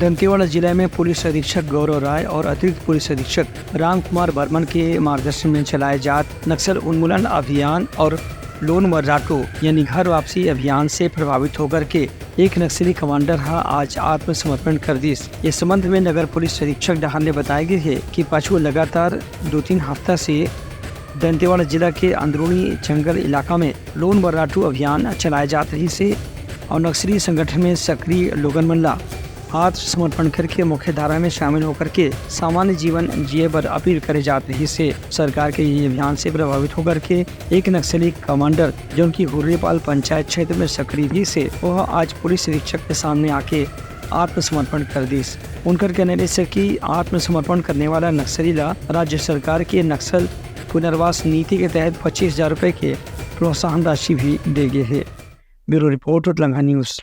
दंतेवाड़ा जिले में पुलिस अधीक्षक गौरव राय और अतिरिक्त पुलिस अधीक्षक राम कुमार बर्मन के मार्गदर्शन में चलाए जात नक्सल उन्मूलन अभियान और लोन वर्राटू यानी घर वापसी अभियान से प्रभावित होकर के एक नक्सली कमांडर आज आत्मसमर्पण कर दिस। इस संबंध में नगर पुलिस अधीक्षक डहान ने बताया गया है कि पाछू लगातार 2-3 हफ्ता से दंतेवाड़ा जिला के अंदरूनी जंगल इलाका में लोन वर्राटू अभियान चलाए जात रही से और नक्सली संगठन में सक्रिय लोगन मन आत्मसमर्पण करके मुख्य धारा में शामिल होकर के सामान्य जीवन जिए पर अपील करे जाते रही से सरकार के ये अभियान से प्रभावित होकर के एक नक्सली कमांडर जो उनकी हुर्रीपाल पंचायत क्षेत्र में सक्रिय थी से वह आज पुलिस अधीक्षक के सामने आके आत्मसमर्पण कर दी। उनकर कहने से कि आत्मसमर्पण करने वाला नक्सली राज्य सरकार के नक्सल पुनर्वास नीति के तहत 25,000 रुपए के प्रोत्साहन राशि भी दे गए है। Bureau report Langha news.